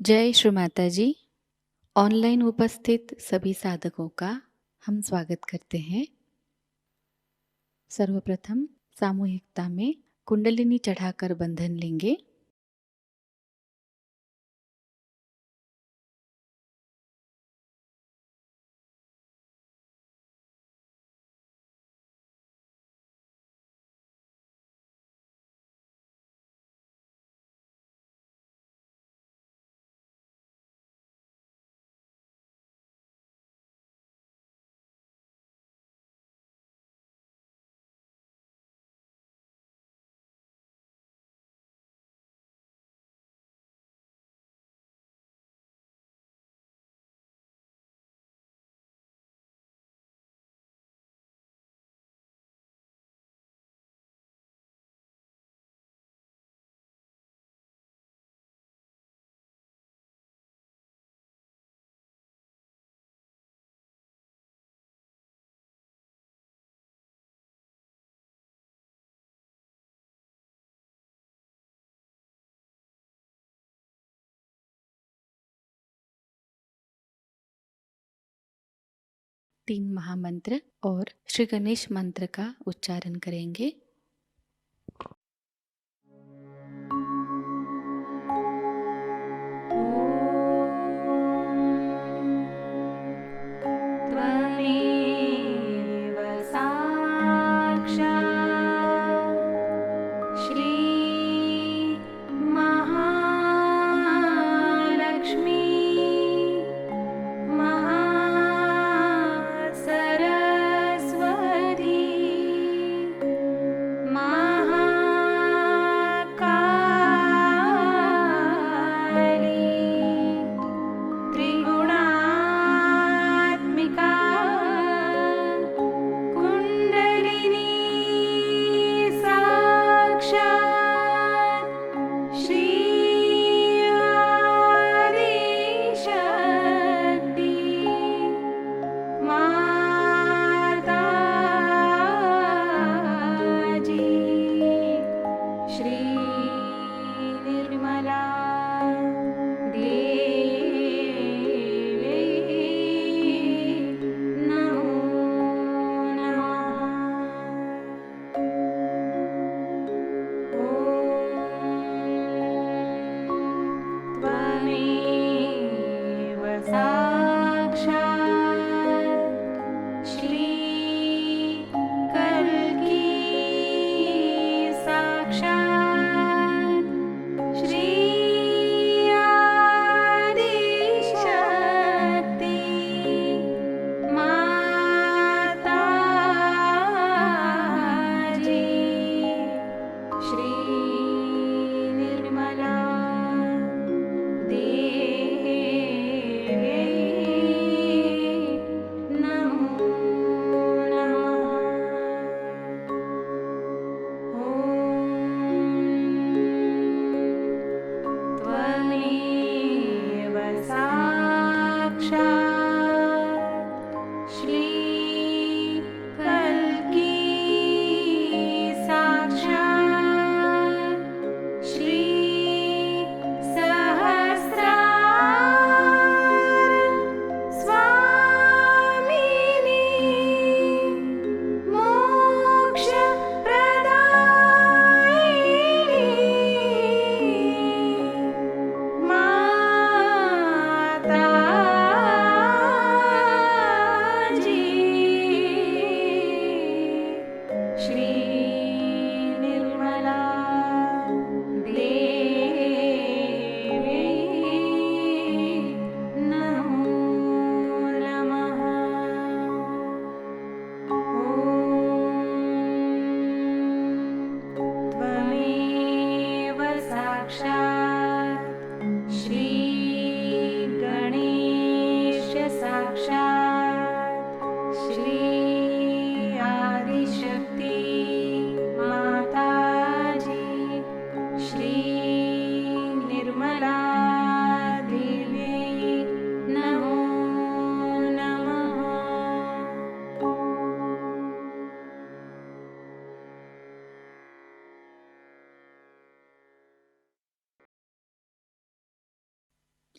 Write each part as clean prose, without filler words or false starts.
जय श्री माताजी। ऑनलाइन उपस्थित सभी साधकों का हम स्वागत करते हैं। सर्वप्रथम सामूहिकता में कुंडलिनी चढ़ाकर बंधन लेंगे। तीन महामंत्र और श्री गणेश मंत्र का उच्चारण करेंगे। त्वमेव साक्षात् श्री महालक्ष्मी महासरस्वती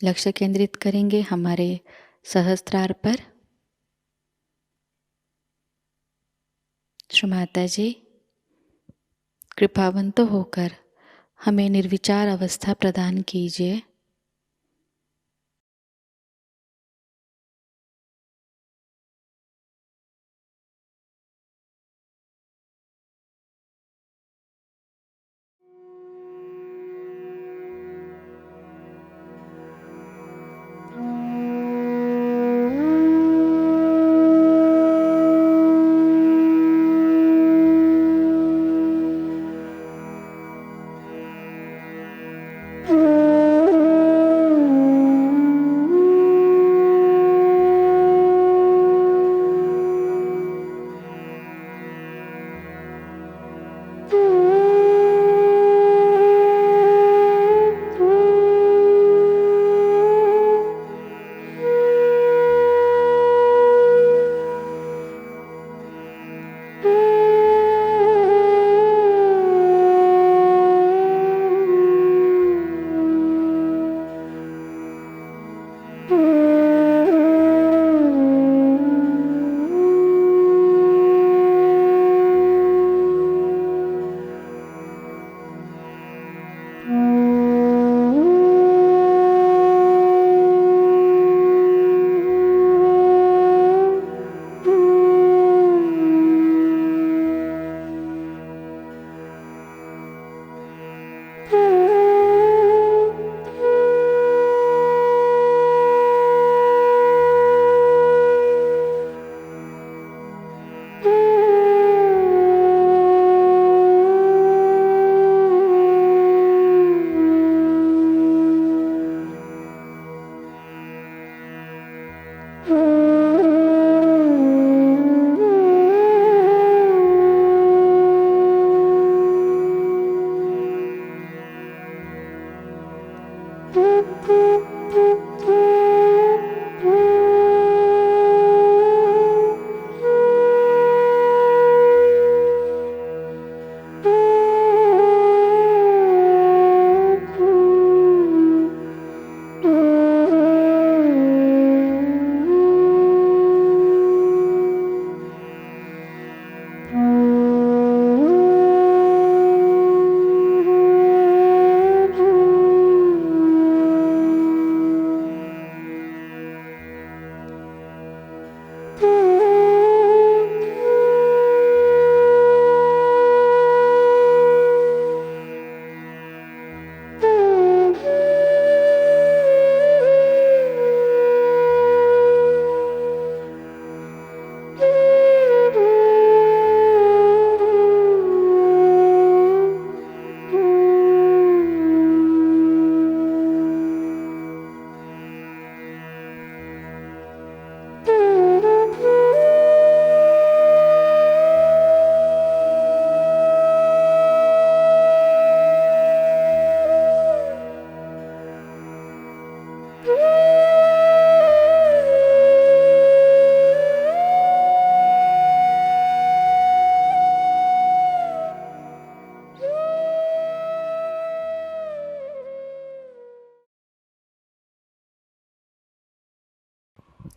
लक्ष्य केंद्रित करेंगे हमारे सहस्त्रार पर। श्री माताजी, कृपावंत होकर हमें निर्विचार अवस्था प्रदान कीजिए।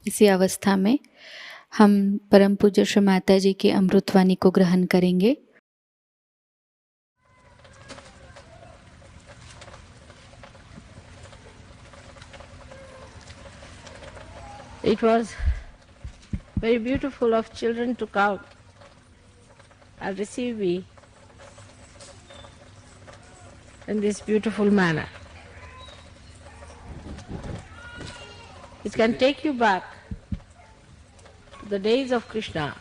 इसी अवस्था में हम परम पूज्य श्री माताजी की अमृतवाणी को ग्रहण करेंगे। It was very beautiful of children to come and receive me in this beautiful manner. It can take you back to the days of Krishna,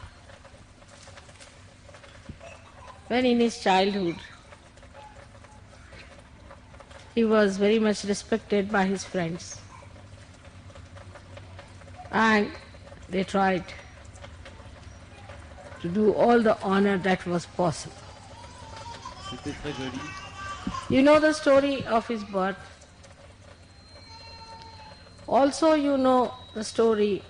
when in his childhood he was very much respected by his friends, and they tried to do all the honor that was possible. You know the story of his birth. Also you know the story.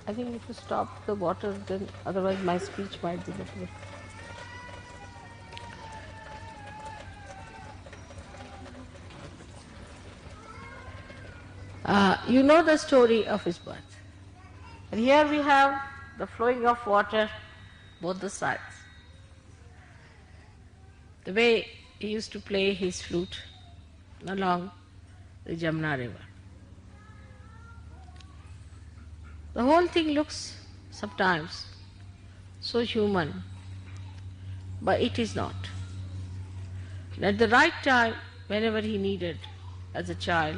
I think if you stop the water, then otherwise my speech might be difficult. You know the story of his birth. And here we have the flowing of water both the sides. The way he used to play his flute along the Jamna river. The whole thing looks sometimes so human, but it is not. And at the right time, whenever he needed as a child,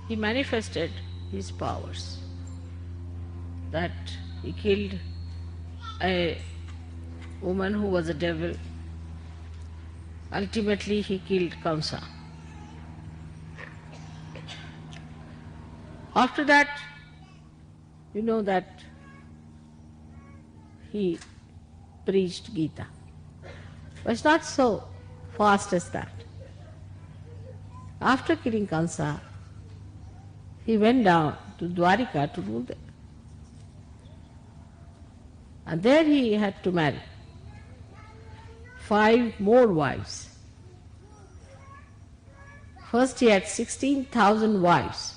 he manifested his powers. That he killed a woman who was a devil. Ultimately, he killed Kamsa. After that, you know that he preached Gita. But it's not so fast as that. After killing Kamsa, he went down to Dwarika to rule there. And there he had to marry 5 more wives. First he had 16,000 wives.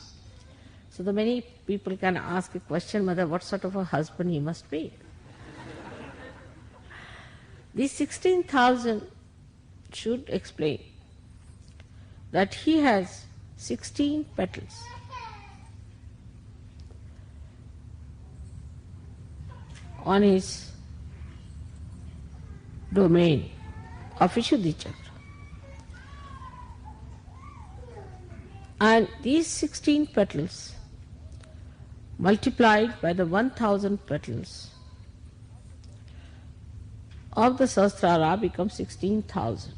So the many people can ask a question, Mother, what sort of a husband he must be? These 16,000 should explain that he has 16 petals. On his domain of Vishuddhi Chakra. And these 16 petals multiplied by the 1,000 petals of the Sahasrara become 16,000.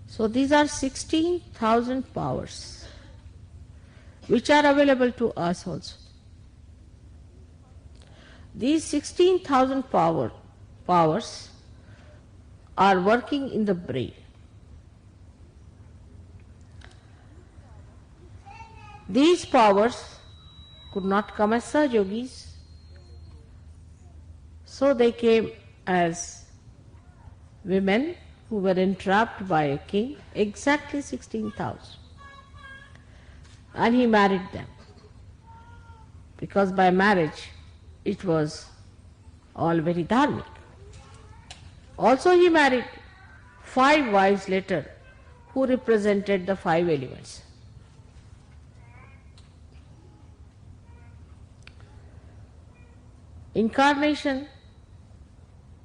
So these are 16,000 powers which are available to us also. These 16,000 powers are working in the brain. These powers could not come as Sahajogis, so they came as women who were entrapped by a king, exactly 16,000. And he married them, because by marriage it was all very dharmic. Also he married 5 wives later who represented the 5 elements. Incarnation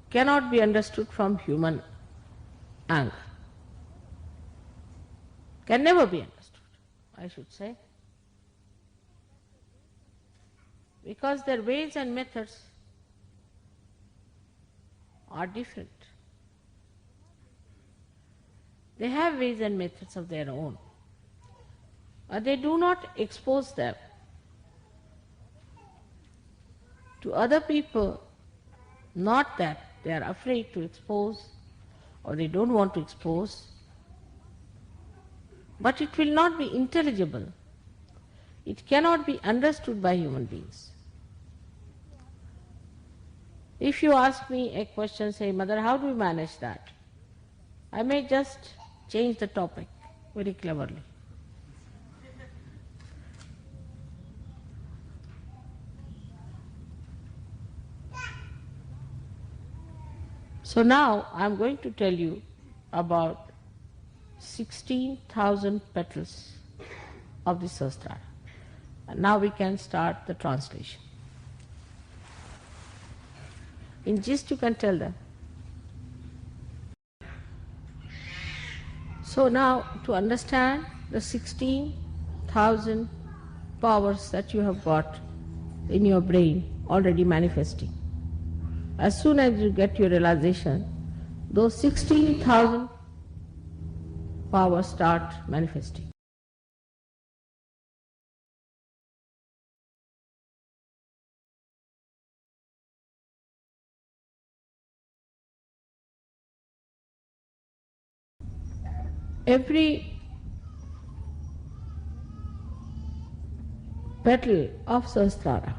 cannot be understood from human angle. Can never be understood, I should say. Because their ways and methods are different. They have ways and methods of their own. But they do not expose them to other people, not that they are afraid to expose or they don't want to expose, but it will not be intelligible. It cannot be understood by human beings. If you ask me a question, say, Mother, how do you manage that? I may just change the topic very cleverly. So now I am going to tell you about 16,000 petals of the Sahasrara. And now we can start the translation. In gist you can tell them. So now to understand the 16,000 powers that you have got in your brain already manifesting. As soon as you get your realization, those 16,000 powers start manifesting. Every petal of Sahasrara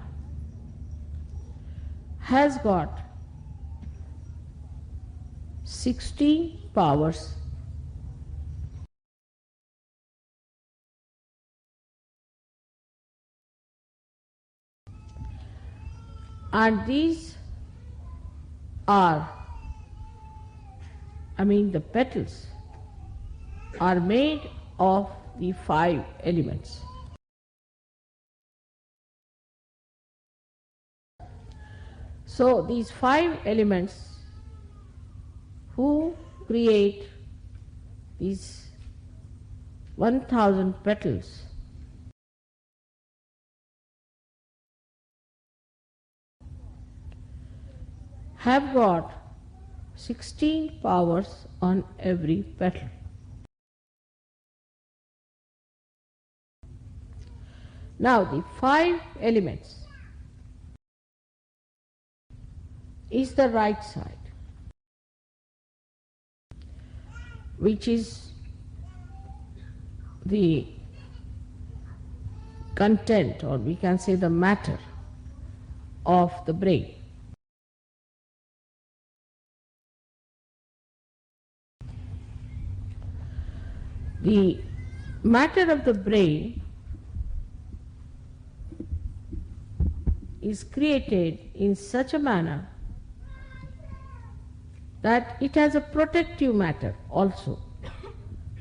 has got 16 powers And these are, the petals are made of the 5 elements. So these 5 elements who create these 1000 petals have got 16 powers on every petal. Now the 5 elements is the right side, which is the content, or we can say the matter of the brain. The matter of the brain is created in such a manner that it has a protective matter also.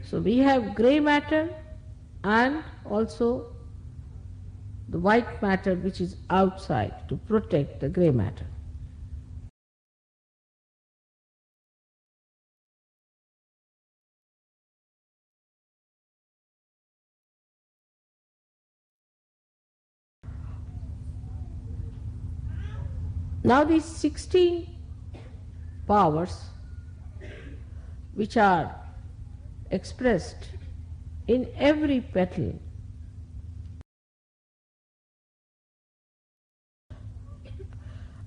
So we have grey matter and also the white matter which is outside to protect the grey matter. Now these 16 powers which are expressed in every petal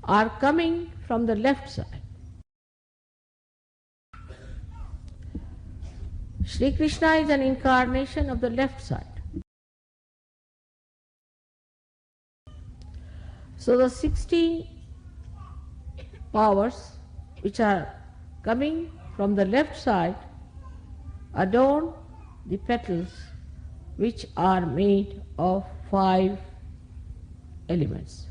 are coming from the left side. Shri Krishna is an incarnation of the left side. So the 16 powers which are coming from the left side adorn the petals which are made of 5 elements.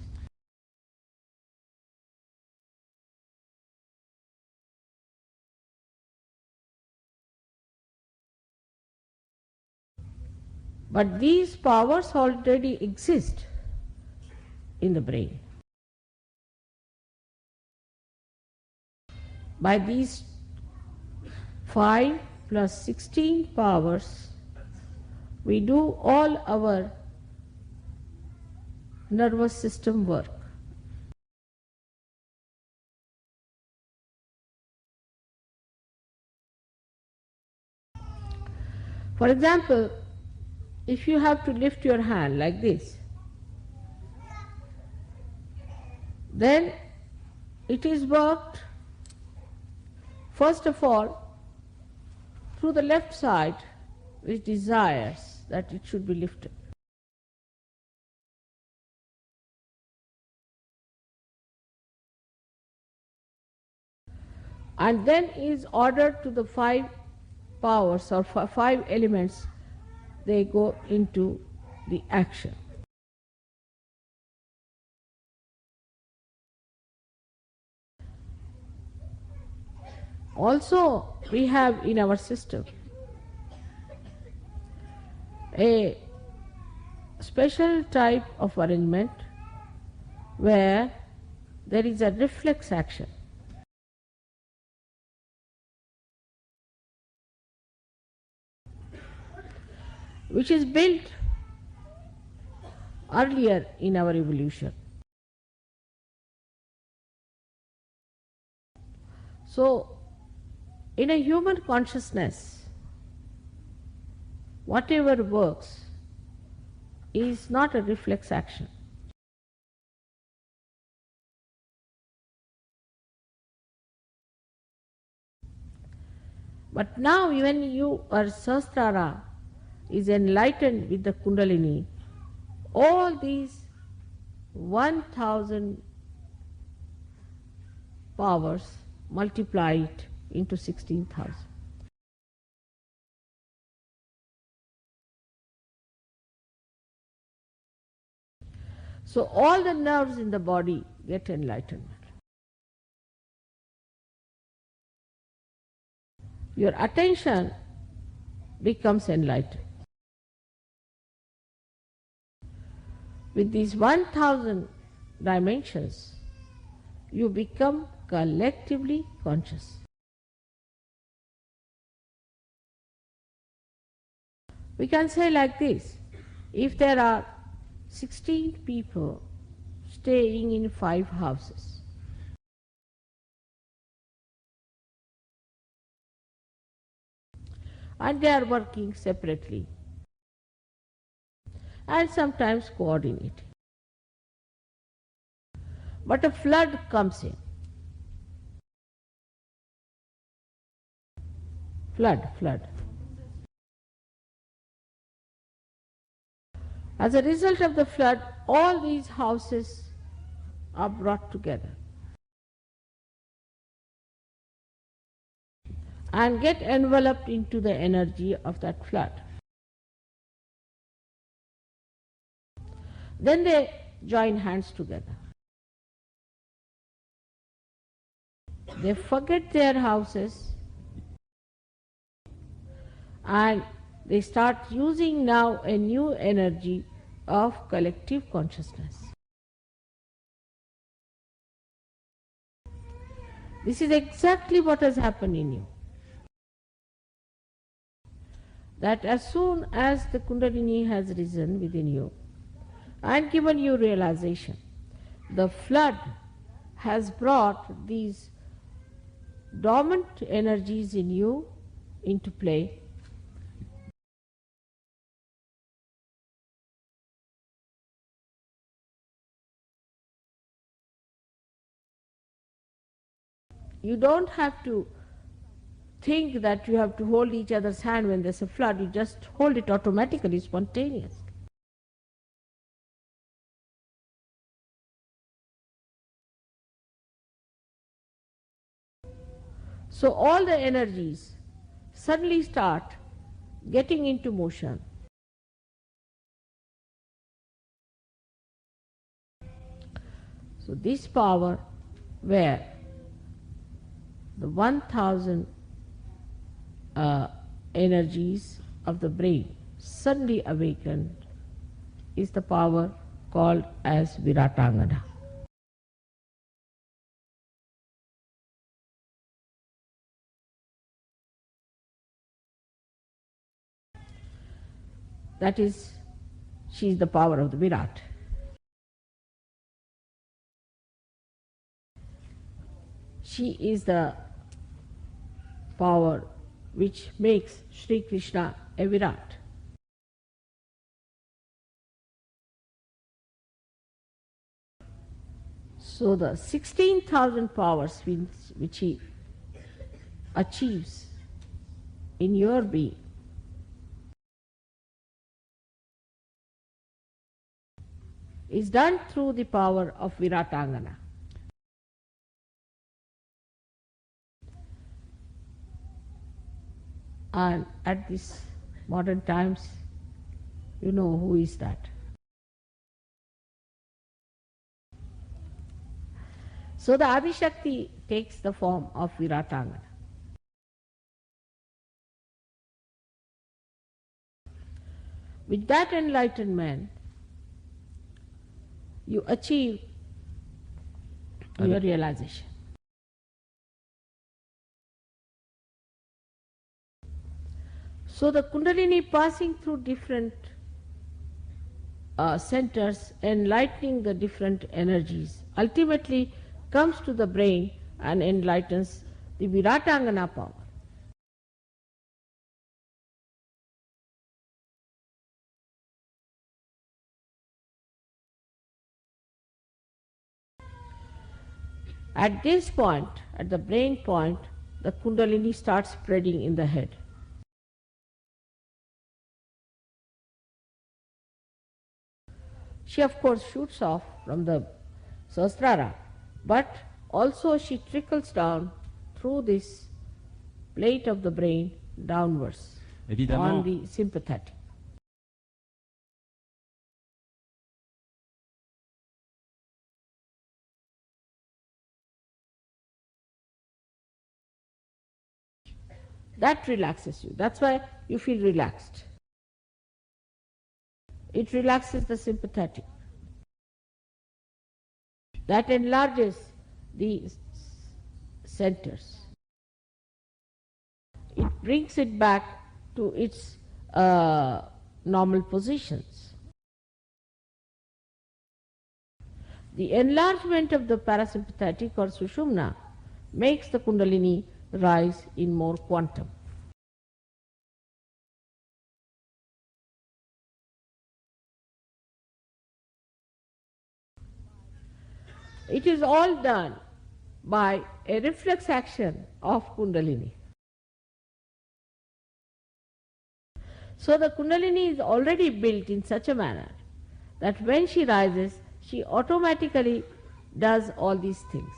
But these powers already exist in the brain. By these 5 plus 16 powers, we do all our nervous system work. For example, if you have to lift your hand like this, then it is worked first of all through the left side, which desires that it should be lifted. And then is ordered to the 5 powers or 5 elements, they go into the action. Also, we have in our system a special type of arrangement where there is a reflex action. Which is built earlier in our evolution. So, in a human consciousness, whatever works is not a reflex action. But now when your Sahasrara is enlightened with the Kundalini, all these 1000 powers multiply it into 16,000. So all the nerves in the body get enlightenment. Your attention becomes enlightened. With these 1000 dimensions, you become collectively conscious. We can say like this, if there are 16 people staying in 5 houses, and they are working separately and sometimes coordinating. But a flood comes in. Flood. As a result of the flood, all these houses are brought together and get enveloped into the energy of that flood. Then they join hands together. They forget their houses and they start using now a new energy of collective consciousness. This is exactly what has happened in you. That as soon as the Kundalini has risen within you and given you realization, the flood has brought these dormant energies in you into play. You don't have to think that you have to hold each other's hand when there's a flood. You just hold it automatically, spontaneously. So all the energies suddenly start getting into motion. So this power where the 1000 energies of the brain suddenly awakened is the power called as Viratangana. That is, she is the power of the Virat. She is the power which makes Shri Krishna a Virat. So the 16,000 powers which he achieves in your being is done through the power of Viratangana. And at this modern times, you know who is that. So the Abhishakti takes the form of Viratangana. With that enlightenment, you achieve your realization. So the Kundalini passing through different centers, enlightening the different energies, ultimately comes to the brain and enlightens the Viratangana power. At this point, at the brain point, the Kundalini starts spreading in the head. She of course shoots off from the Sahasrara, but also she trickles down through this plate of the brain downwards on the sympathetic. That relaxes you. That's why you feel relaxed. It relaxes the sympathetic. That enlarges the centers. It brings it back to its normal positions. The enlargement of the parasympathetic or sushumna makes the kundalini rise in more quantum. It is all done by a reflex action of kundalini. So the kundalini is already built in such a manner that when she rises, she automatically does all these things.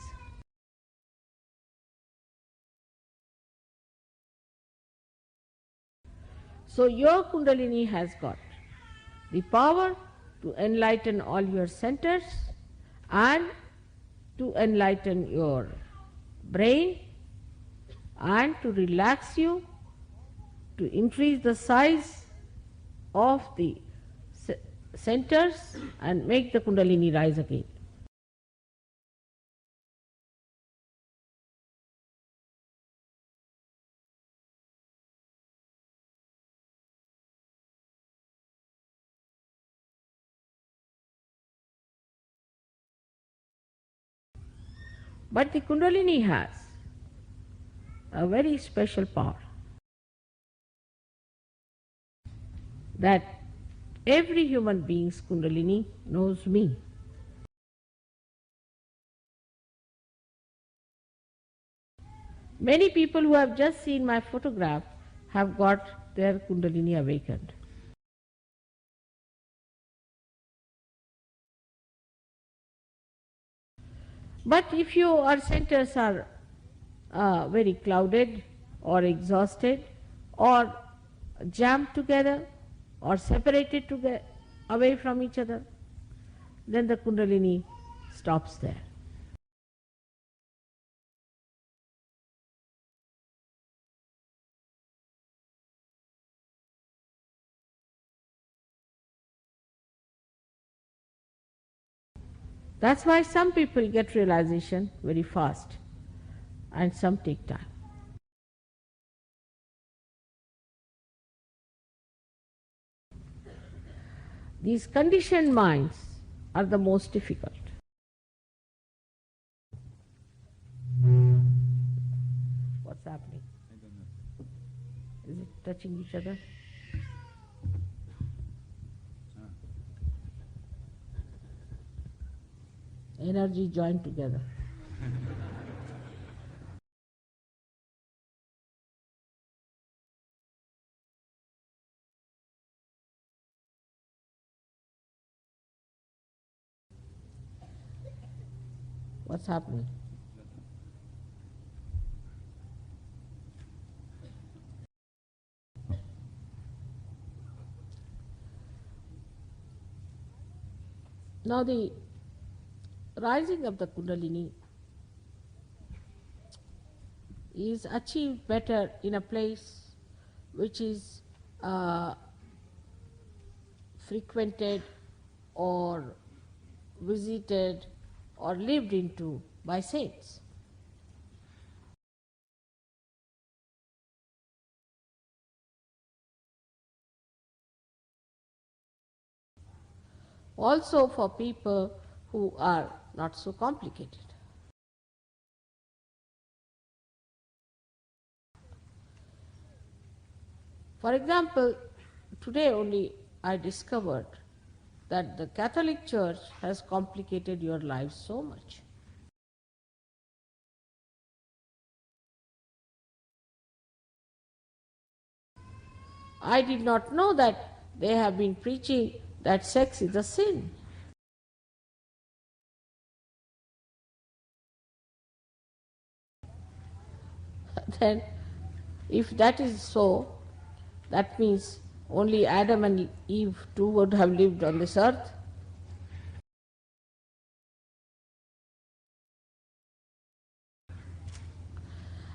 So your kundalini has got the power to enlighten all your centers and to enlighten your brain and to relax you, to increase the size of the centers and make the kundalini rise again. But the kundalini has a very special power that every human being's kundalini knows me. Many people who have just seen my photograph have got their kundalini awakened. But if your centers are very clouded or exhausted or jammed together or separated together, away from each other, then the kundalini stops there. That's why some people get realization very fast and some take time. These conditioned minds are the most difficult. What's happening? I don't know. Is it touching each other? Energy joined together. What's happening? Now the rising of the kundalini is achieved better in a place which is frequented or visited or lived into by saints. Also for people who are not so complicated. For example, today only I discovered that the Catholic Church has complicated your life so much. I did not know that they have been preaching that sex is a sin. Then, if that is so, that means only Adam and Eve too would have lived on this earth.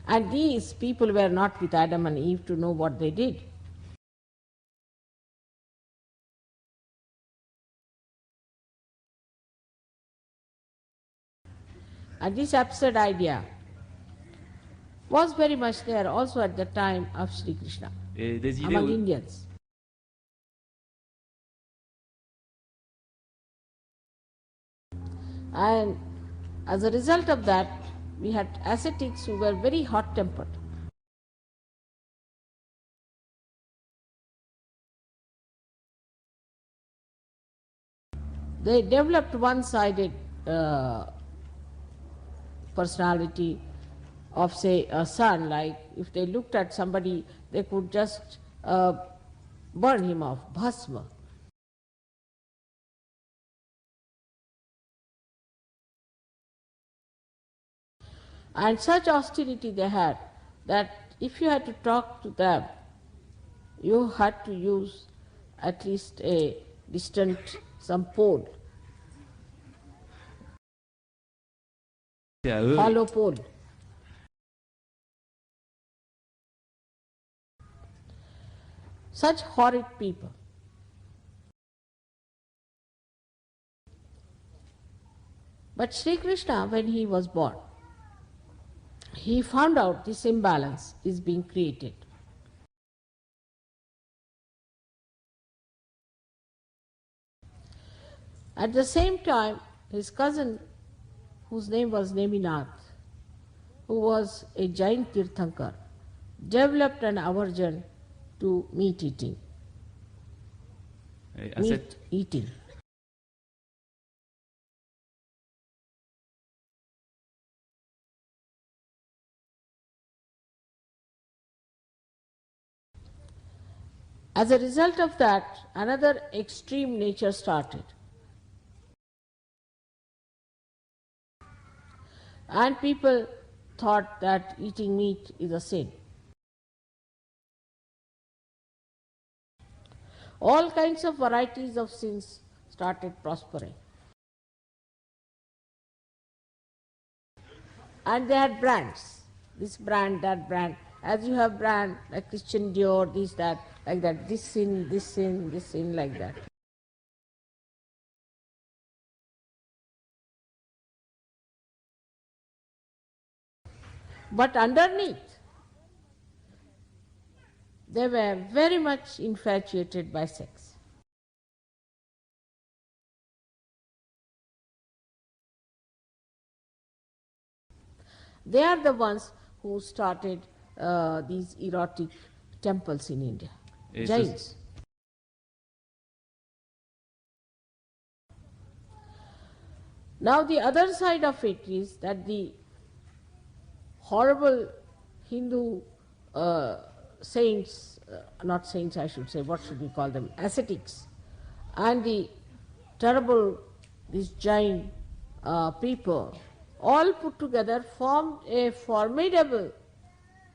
And these people were not with Adam and Eve to know what they did. And this absurd idea was very much there also at the time of Shri Krishna among Indians. And as a result of that, we had ascetics who were very hot-tempered. They developed one-sided personality of, say, a sun. Like if they looked at somebody, they could just burn him off, bhasma. And such austerity they had that if you had to talk to them, you had to use at least a distant, some pole, hollow pole. Such horrid people. But Sri Krishna, when he was born, he found out this imbalance is being created. At the same time, his cousin, whose name was Neminath, who was a Jain Tirthankar, developed an aversion to meat eating. Meat eating. As a result of that, another extreme nature started. And people thought that eating meat is a sin. All kinds of varieties of sins started prospering. And they had brands, this brand, that brand. As you have brand like Christian Dior, this, that, like that, this sin, this sin, this sin, like that. But underneath, they were very much infatuated by sex. They are the ones who started these erotic temples in India, Jains. Now the other side of it is that the horrible Hindu saints, not saints I should say, what should we call them, ascetics, and the terrible, these Jain people, all put together formed a formidable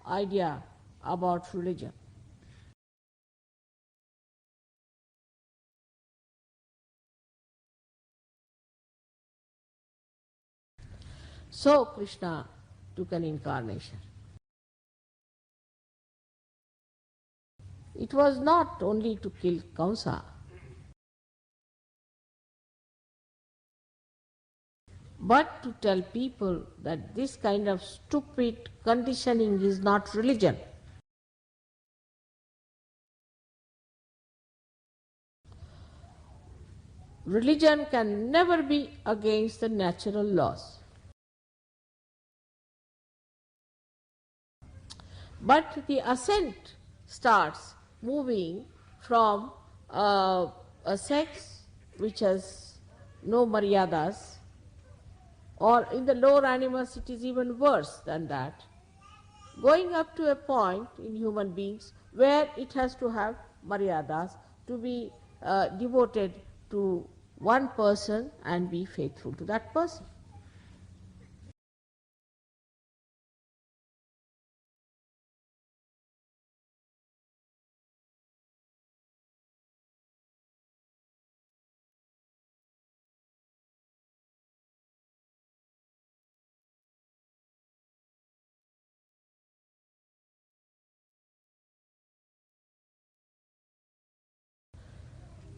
idea about religion. So Krishna took an incarnation. It was not only to kill Kamsa, but to tell people that this kind of stupid conditioning is not religion. Religion can never be against the natural laws. But the ascent starts moving from a sex which has no maryadas, or in the lower animals it is even worse than that, going up to a point in human beings where it has to have maryadas to be devoted to one person and be faithful to that person.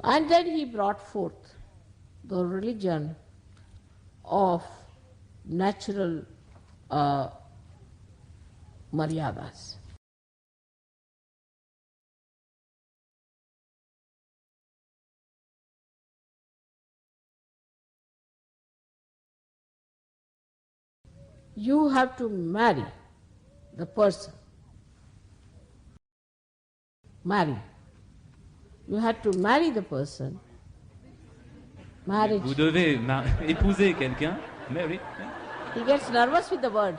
And then he brought forth the religion of natural maryadas. You have to marry the person. Marry. You had to marry the person. Marriage. Vous devez épouser quelqu'un. Mais oui. He gets nervous with the word.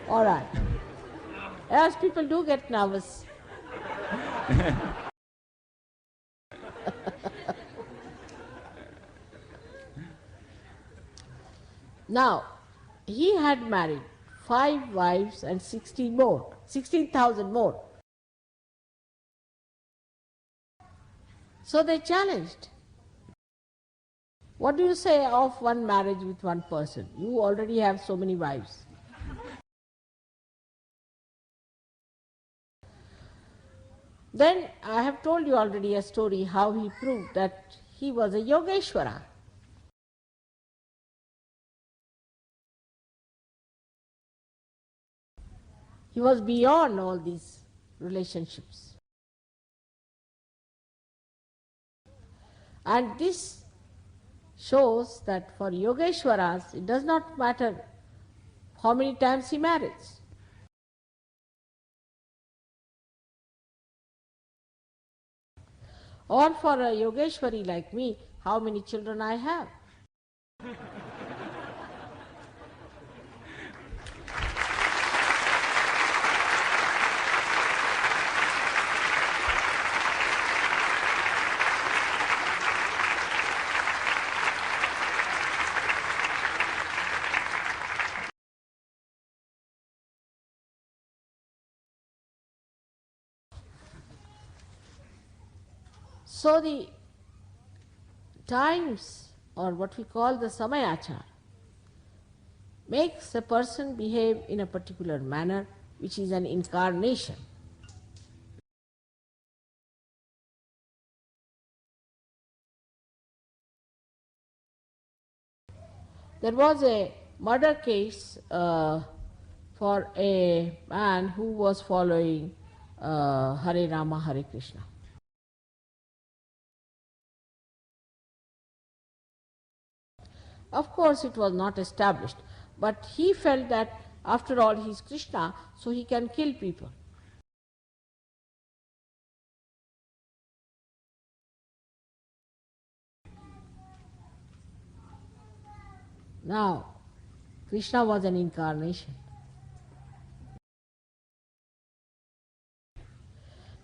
All right. As people do get nervous. Now, he had married 5 wives and 16,000 more. So they challenged. What do you say of one marriage with one person? You already have so many wives. Then I have told you already a story how he proved that he was a Yogeshwara. He was beyond all these relationships. And this shows that for Yogeshwaras, it does not matter how many times he marries. Or for a Yogeshwari like me, how many children I have. So the times, or what we call the Samayachar, makes a person behave in a particular manner, which is an incarnation. There was a murder case for a man who was following Hare Rama, Hare Krishna. Of course, it was not established, but he felt that after all he is Krishna, so he can kill people. Now, Krishna was an incarnation.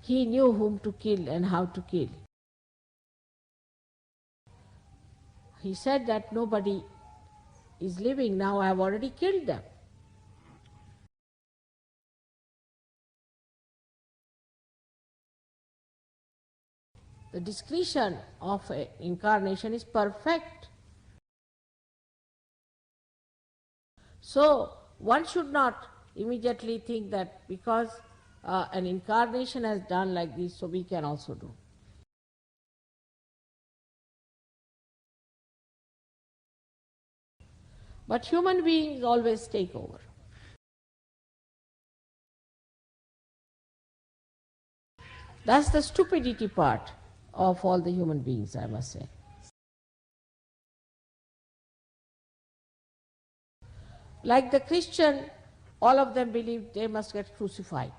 He knew whom to kill and how to kill. He said that nobody is living now, I have already killed them. The discretion of an incarnation is perfect. So one should not immediately think that because an incarnation has done like this, so we can also do. But human beings always take over. That's the stupidity part of all the human beings, I must say. Like the Christian, all of them believe they must get crucified.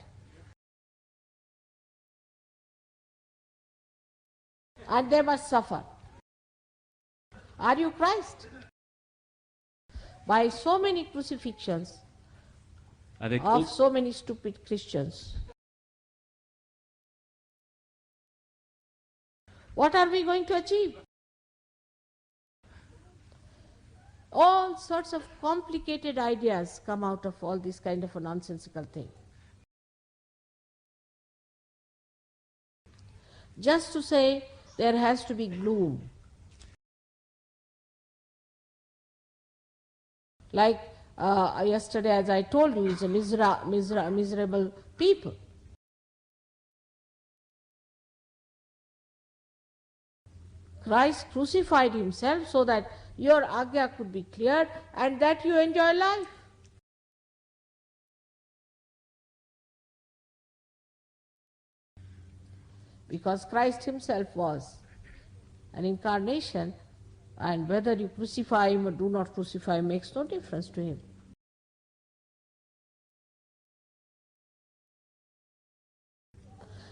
And they must suffer. Are you Christ? By so many crucifixions of so many stupid Christians, what are we going to achieve? All sorts of complicated ideas come out of all this kind of a nonsensical thing. Just to say there has to be gloom. Like yesterday, as I told you, is a miserable people. Christ crucified himself so that your agya could be cleared and that you enjoy life. Because Christ himself was an incarnation, and whether you crucify him or do not crucify him makes no difference to him.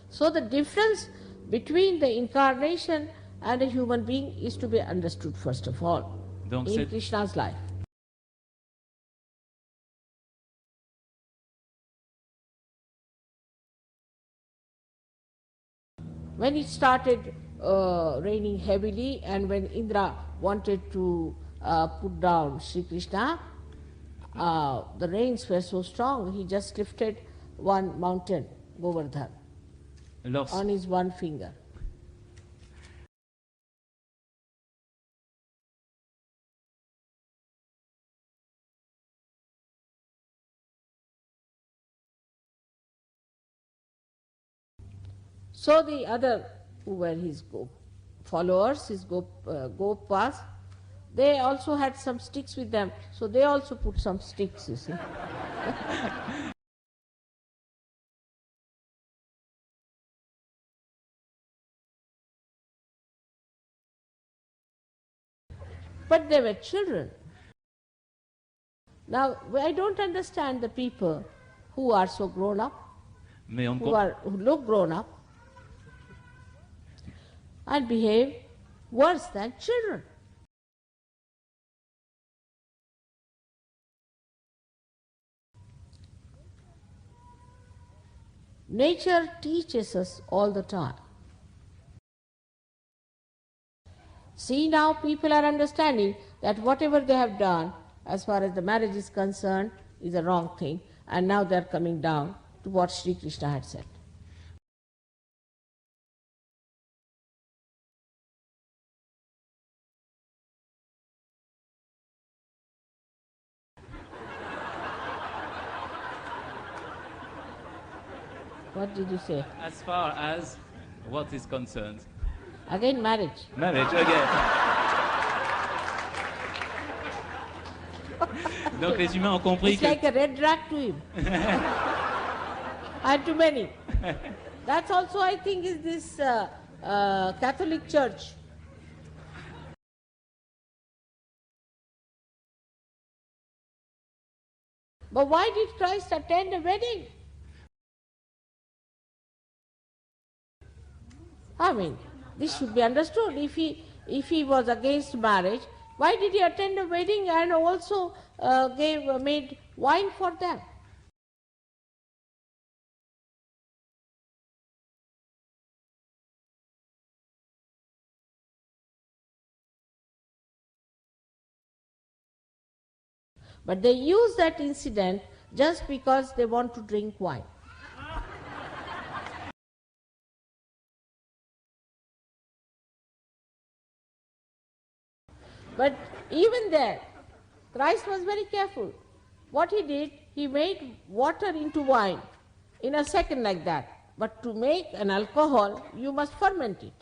So the difference between the incarnation and a human being is to be understood first of all in Krishna's life. When it started raining heavily and when Indra wanted to put down Shri Krishna, the rains were so strong, he just lifted one mountain, Govardhan, on his one finger. So the other who were his followers, his gopas, they also had some sticks with them, so they also put some sticks, you see. But they were children. Now, I don't understand the people who are so grown up, who look grown up, and behave worse than children. Nature teaches us all the time. See, now people are understanding that whatever they have done as far as the marriage is concerned is a wrong thing, and now they are coming down to what Shri Krishna had said. What did you say? As far as what is concerned? Again, marriage. Marriage, again. Donc les humains ont compris It's like a red rag to him. And to many. That's also, I think, is this Catholic Church. But why did Christ attend a wedding? I mean, this should be understood. If he was against marriage, why did he attend a wedding and also made wine for them? But they use that incident just because they want to drink wine. But even there, Christ was very careful. What he did, he made water into wine in a second like that. But to make an alcohol, you must ferment it.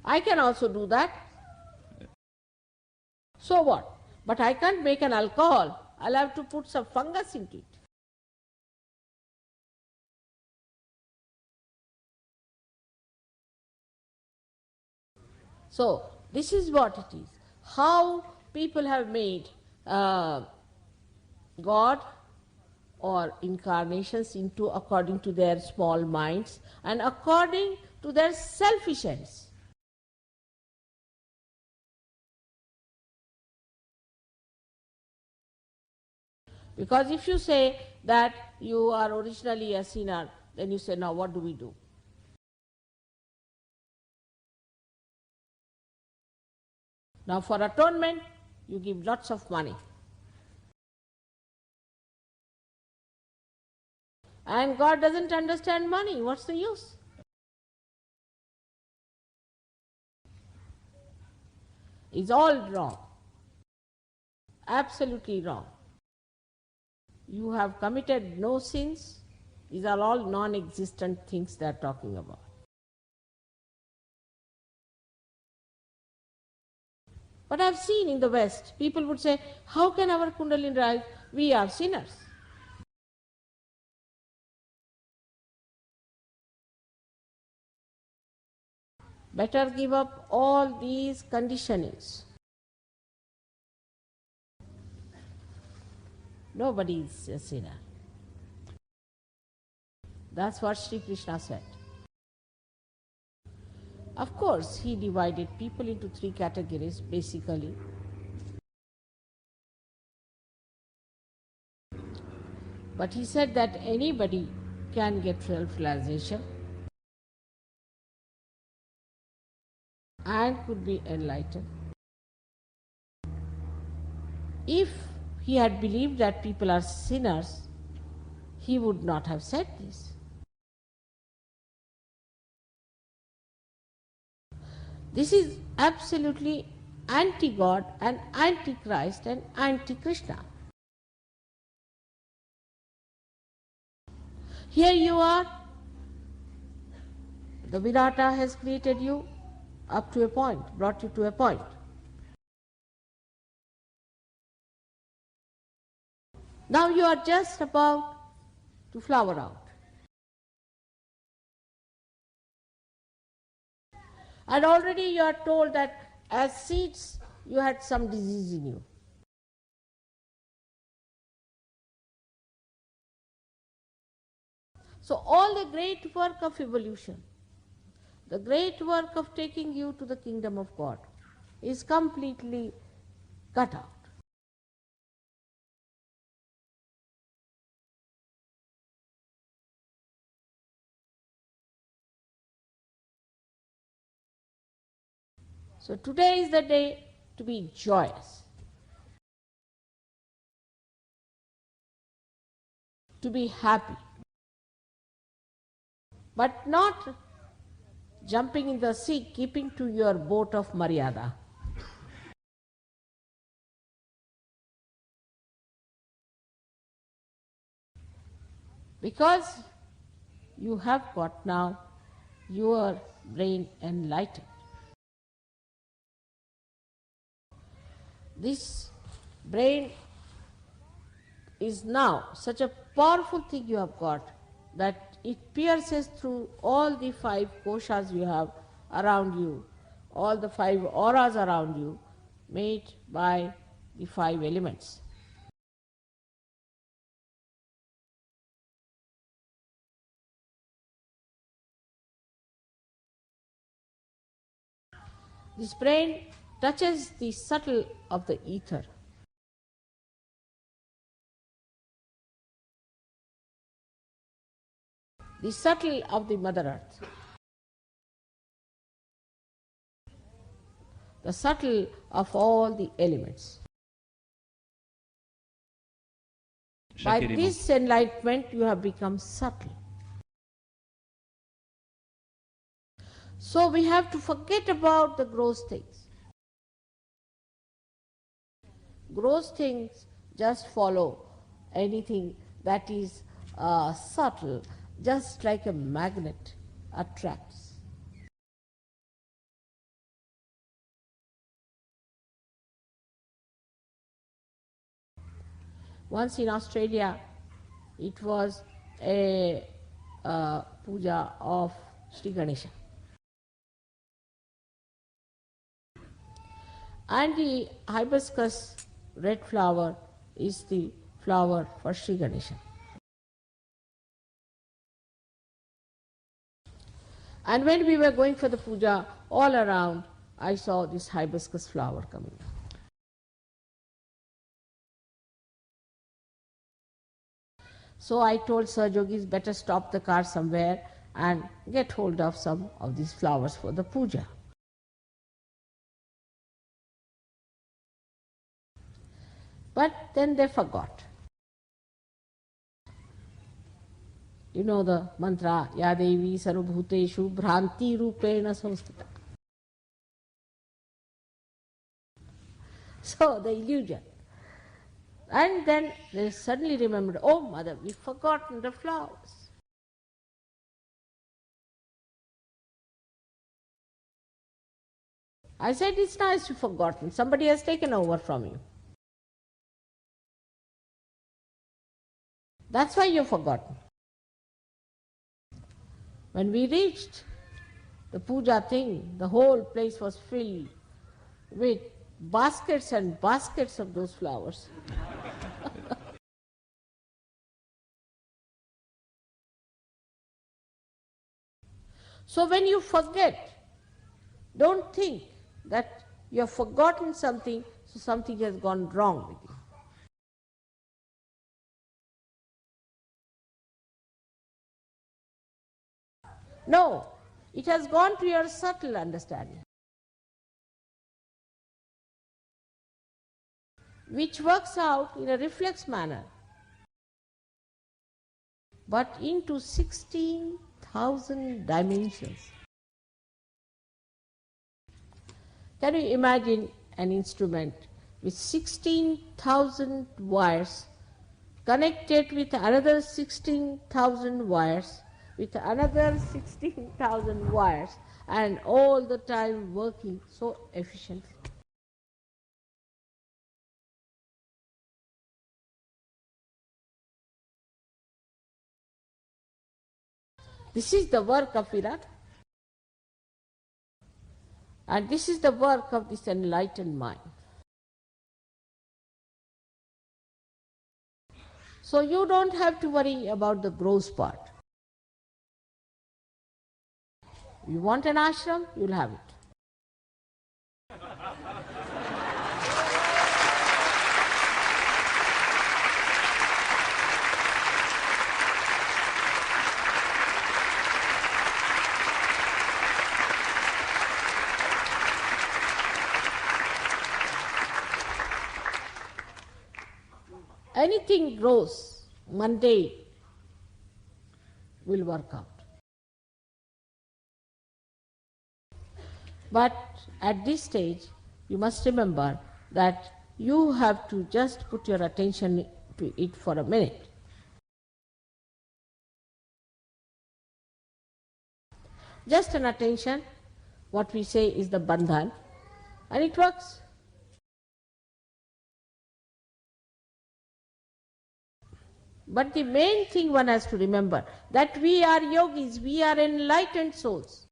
I can also do that. So what? But I can't make an alcohol. I'll have to put some fungus into it. So, this is what it is. How people have made God or incarnations into according to their small minds and according to their selfish ends. Because if you say that you are originally a sinner, then you say, now what do we do? Now for atonement, you give lots of money. And God doesn't understand money. What's the use? It's all wrong. Absolutely wrong. You have committed no sins. These are all non-existent things they are talking about. But I've seen in the West, people would say, how can our Kundalini rise? We are sinners. Better give up all these conditionings. Nobody is a sinner. That's what Shri Krishna said. Of course, he divided people into three categories basically. But he said that anybody can get self-realization and could be enlightened. If he had believed that people are sinners, he would not have said this. This is absolutely anti-God and anti-Christ and anti-Krishna. Here you are, the Virata has created you up to a point, brought you to a point. Now you are just about to flower out. And already you are told that as seeds you had some disease in you. So all the great work of evolution, the great work of taking you to the kingdom of God is completely cut out. So today is the day to be joyous, to be happy, but not jumping in the sea, keeping to your boat of Maryada. Because you have got now your brain enlightened. This brain is now such a powerful thing you have got that it pierces through all the 5 koshas you have around you, all the 5 auras around you, made by the 5 elements. This brain touches the subtle of the ether. The subtle of the Mother Earth. The subtle of all the elements. By this enlightenment you have become subtle. So we have to forget about the gross things. Gross things just follow anything that is subtle, just like a magnet attracts. Once in Australia, it was a puja of Shri Ganesha. And the hibiscus red flower is the flower for Shri Ganesha. And when we were going for the puja, all around I saw this hibiscus flower coming. So I told Sahajogis, better stop the car somewhere and get hold of some of these flowers for the puja. But then they forgot. You know the mantra, Ya Devi Sarvabhuteshu Bhranti Rupena Samstita. So the illusion. And then they suddenly remembered, oh mother, we've forgotten the flowers. I said, it's nice you've forgotten. Somebody has taken over from you. That's why you've forgotten. When we reached the puja thing, the whole place was filled with baskets and baskets of those flowers. So when you forget, don't think that you have forgotten something, so something has gone wrong with you. No, it has gone to your subtle understanding, which works out in a reflex manner, but into 16,000 dimensions. Can you imagine an instrument with 16,000 wires connected with another 16,000 wires, with another 16,000 wires, and all the time working so efficiently? This is the work of Virat, and this is the work of this enlightened mind. So you don't have to worry about the gross part. You want an ashram, you'll have it. Anything gross, mundane, will work out. But at this stage, you must remember that you have to just put your attention to it for a minute. Just an attention, what we say is the bandhan, and it works. But the main thing one has to remember, that we are yogis, we are enlightened souls.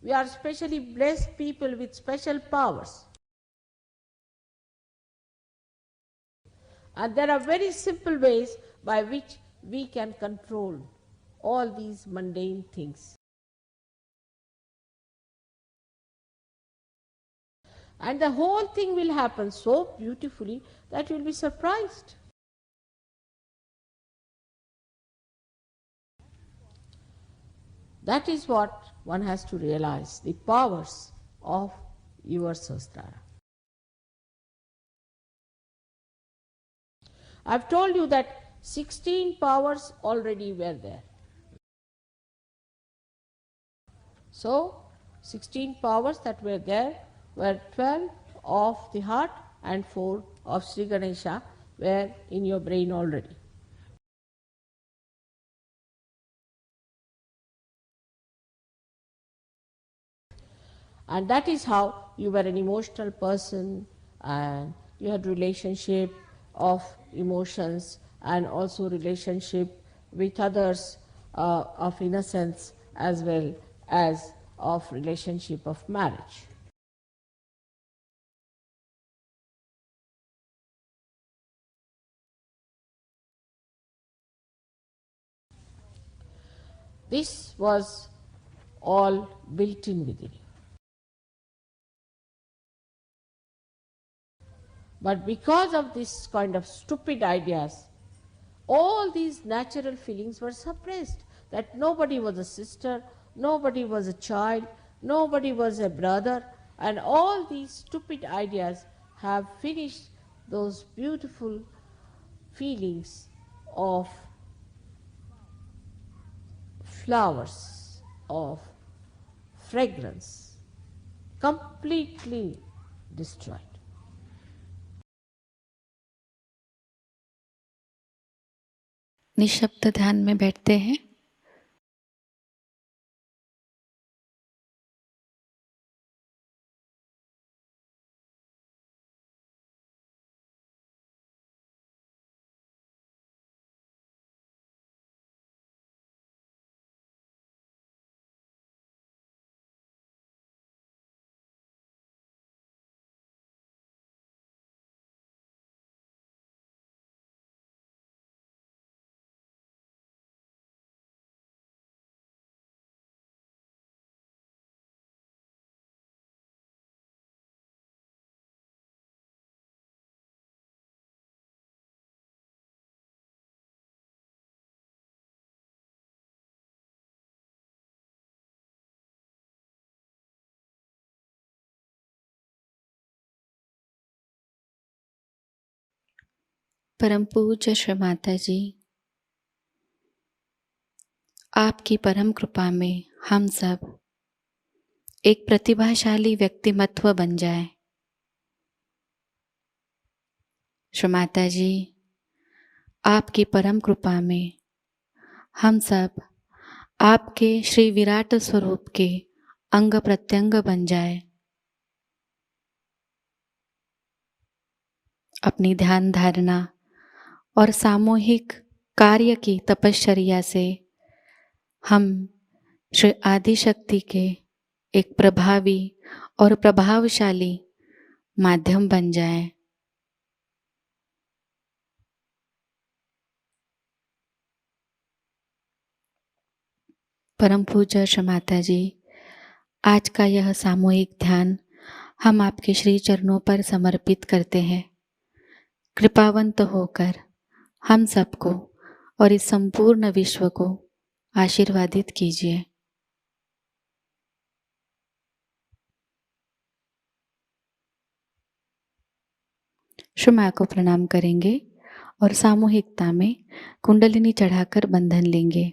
We are specially blessed people with special powers. And there are very simple ways by which we can control all these mundane things. And the whole thing will happen so beautifully that you will be surprised. That is what one has to realize, the powers of your sahasrara. I've told you that 16 powers already were there. So, 16 powers that were there were 12 of the heart and 4 of Sri Ganesha were in your brain already. And that is how you were an emotional person, and you had relationship of emotions and also relationship with others of innocence as well as of relationship of marriage. This was all built in within you. But because of this kind of stupid ideas, all these natural feelings were suppressed. That nobody was a sister, nobody was a child, nobody was a brother, and all these stupid ideas have finished those beautiful feelings of flowers, of fragrance, completely destroyed. निशब्द ध्यान में बैठते हैं। परम पूज्य श्री माता जी, आपकी परम कृपा में हम सब एक प्रतिभाशाली व्यक्तिमत्व बन जाए। श्री माता जी, आपकी परम कृपा में हम सब आपके श्री विराट स्वरूप के अंग प्रत्यंग बन जाए। अपनी ध्यान धारणा और सामूहिक कार्य की तपश्चर्या से हम श्री आदिशक्ति के एक प्रभावी और प्रभावशाली माध्यम बन जाएं। परम पूज्य श्री माता जी, आज का यह सामूहिक ध्यान हम आपके श्री चरणों पर समर्पित करते हैं। कृपावंत होकर हम सबको और इस संपूर्ण विश्व को आशीर्वादित कीजिए। श्री माँ को प्रणाम करेंगे और सामूहिकता में कुंडलिनी चढ़ाकर बंधन लेंगे।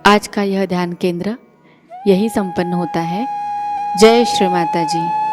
आज का यह ध्यान केंद्र यही संपन्न होता है। जय श्री माता जी।